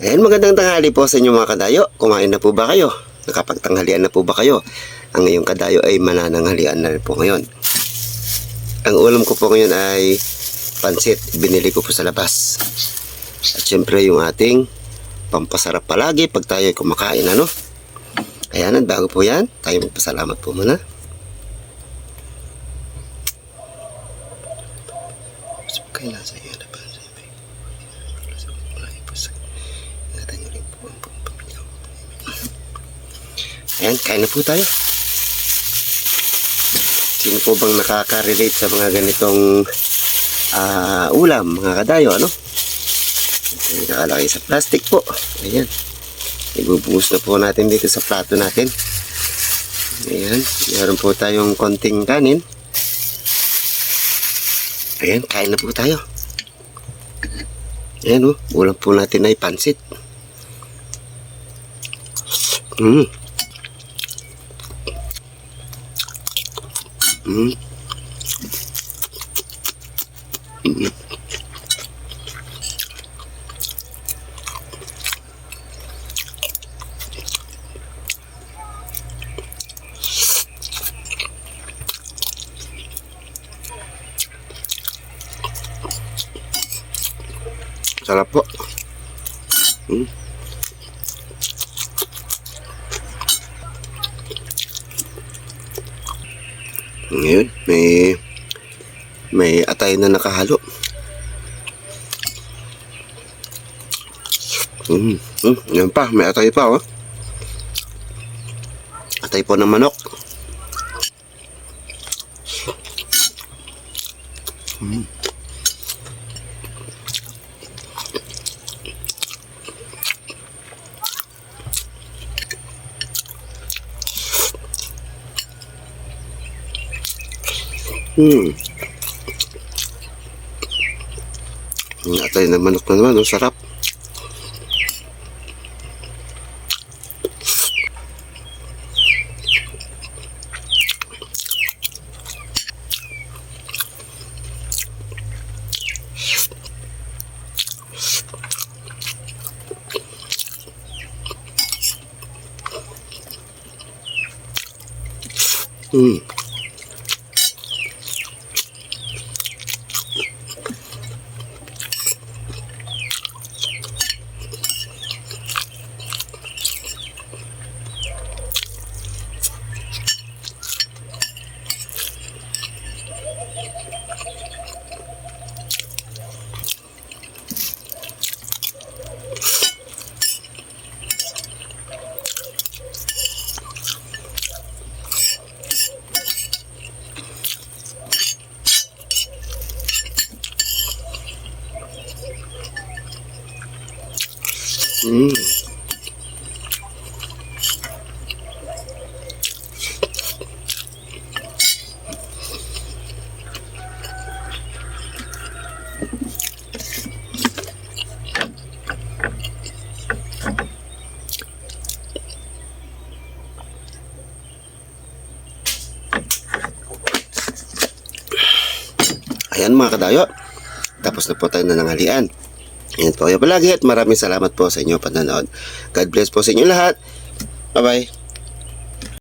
Ayan, magandang tanghali po sa inyo mga kadayo. Kumain na po ba kayo? Nakapagtanghalian na po ba kayo? Ang ngayong kadayo ay manananghalian na rin po ngayon. Ang ulam ko po ngayon ay pansit. Binili ko po sa labas. At syempre yung ating pampasarap palagi pag tayo ay kumakain, ano? Ayan, bago po yan, tayo magpasalamat po muna. Kailan sa iyo na ba? Ayan, kain na po tayo. Sino po bang nakaka-relate sa mga ganitong ulam, mga kadayo, ano? Ito nakalagay sa plastic po. Ayan. Ibubuhos na po natin dito sa plato natin. Ayan. Meron po tayong konting kanin. Ayan, kain na po tayo. Ayan, ulam po natin ay pansit. Sarap po. Ngayon, may atay na nakahalo. Yan pa, may atay pa, oh. Atay po ng manok. Atay na manok na naman, sarap. Ayan mga kadayo, tapos na po tayo na nanghalian. Ayan po kayo palagi at maraming salamat po sa inyo panonood. God bless po sa inyo lahat. Bye bye.